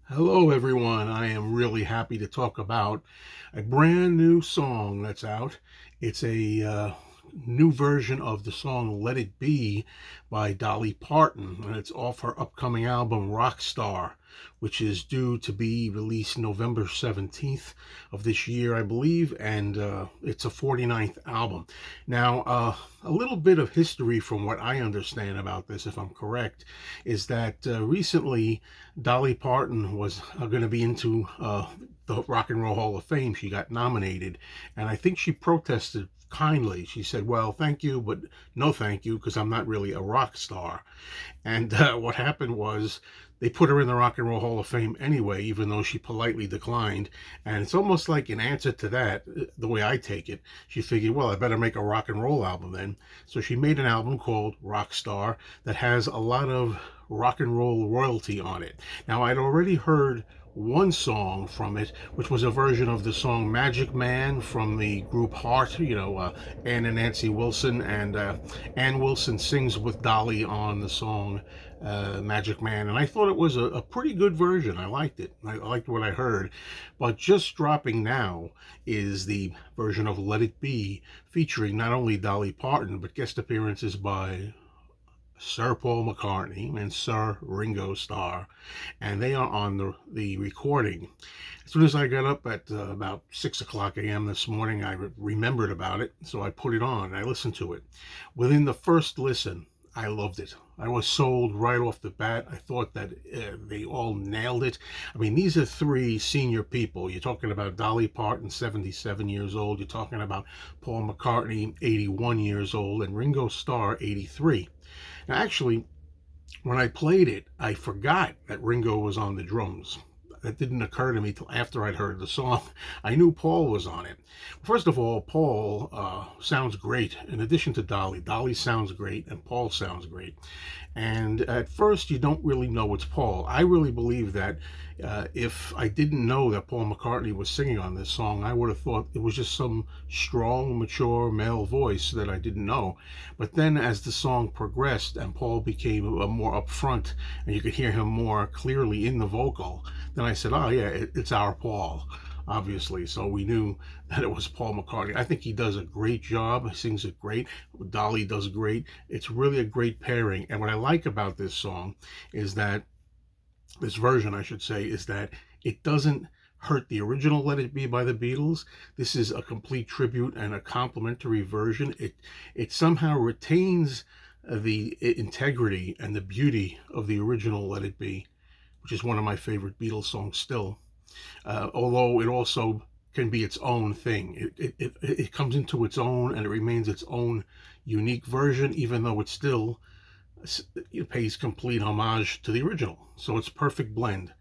Hello, everyone. I am really happy to talk about a brand new song that's out. It's a new version of the song Let It Be by Dolly Parton, and it's off her upcoming album Rockstar, which is due to be released November 17th of this year, I believe, and it's a 49th album. Now, a little bit of history from what I understand about this, if I'm correct, is that recently Dolly Parton was going to be into the Rock and Roll Hall of Fame. She got nominated, and I think she protested kindly. She said, "Well, thank you, but no thank you, because I'm not really a rock star." And what happened was they put her in the Rock and Roll Hall of Fame anyway, even though she politely declined. And it's almost like an answer to that, the way I take it. She figured, well, I better make a rock and roll album then. So she made an album called Rockstar that has a lot of rock and roll royalty on it. Now, I'd already heard one song from it, which was a version of the song Magic Man from the group Heart, Ann and Nancy Wilson, and Ann Wilson sings with Dolly on the song Magic Man, and I thought it was a pretty good version. I liked it. I liked what I heard. But just dropping now is the version of Let It Be, featuring not only Dolly Parton, but guest appearances by Sir Paul McCartney and Sir Ringo Starr, and they are on the recording. As soon as I got up at about 6 o'clock a.m. this morning, I remembered about it, so I put it on. I listened to it. Within the first listen, I loved it. I was sold right off the bat. I thought that they all nailed it. I mean, these are three senior people. You're talking about Dolly Parton, 77 years old. You're talking about Paul McCartney, 81 years old, and Ringo Starr, 83. Now, actually, when I played it, I forgot that Ringo was on the drums. That didn't occur to me till after I'd heard the song. I knew Paul was on it. First of all, Paul sounds great. In addition to Dolly, Dolly sounds great and Paul sounds great. And at first, you don't really know it's Paul. I really believe that if I didn't know that Paul McCartney was singing on this song, I would have thought it was just some strong, mature male voice that I didn't know. But then as the song progressed and Paul became more upfront and you could hear him more clearly in the vocal, then I said, oh, yeah, it's our Paul, obviously. So we knew that it was Paul McCartney. I think he does a great job. He sings it great. Dolly does great. It's really a great pairing. And what I like about this song is that, this version, I should say, is that it doesn't hurt the original Let It Be by the Beatles. This is a complete tribute and a complimentary version. It somehow retains the integrity and the beauty of the original Let It Be, which is one of my favorite Beatles songs still. Although it also can be its own thing. It comes into its own and it remains its own unique version, even though it still it pays complete homage to the original. So it's a perfect blend.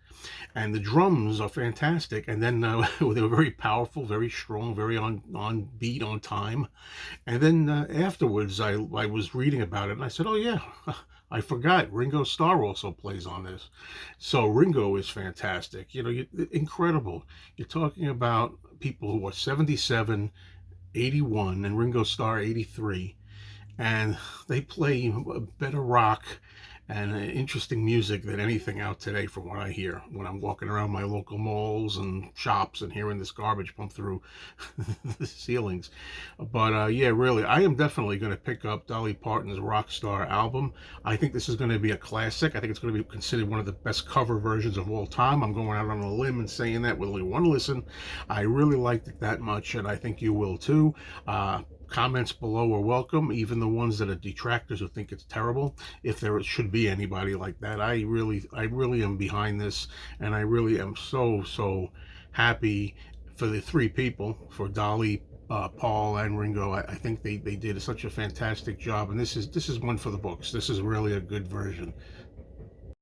And the drums are fantastic. And then they were very powerful, very strong, very on beat, on time. And then afterwards, I was reading about it and I said, oh, yeah, I forgot Ringo Starr also plays on this. So Ringo is fantastic. Incredible. You're talking about people who are 77, 81, and Ringo Starr 83, and they play better rock and interesting music than anything out today, from what I hear when I'm walking around my local malls and shops and hearing this garbage pump through the ceilings. But yeah, really, I am definitely going to pick up Dolly Parton's Rockstar album. I think this is going to be a classic. I think it's going to be considered one of the best cover versions of all time. I'm going out on a limb and saying that with only one listen. I really liked it that much, and I think you will too. Comments below are welcome, even the ones that are detractors who think it's terrible. If there should be anybody like that, I really am behind this, and I really am so happy for the three people, for Dolly, Paul, and Ringo. I think they did such a fantastic job, and this is one for the books. This is really a good version.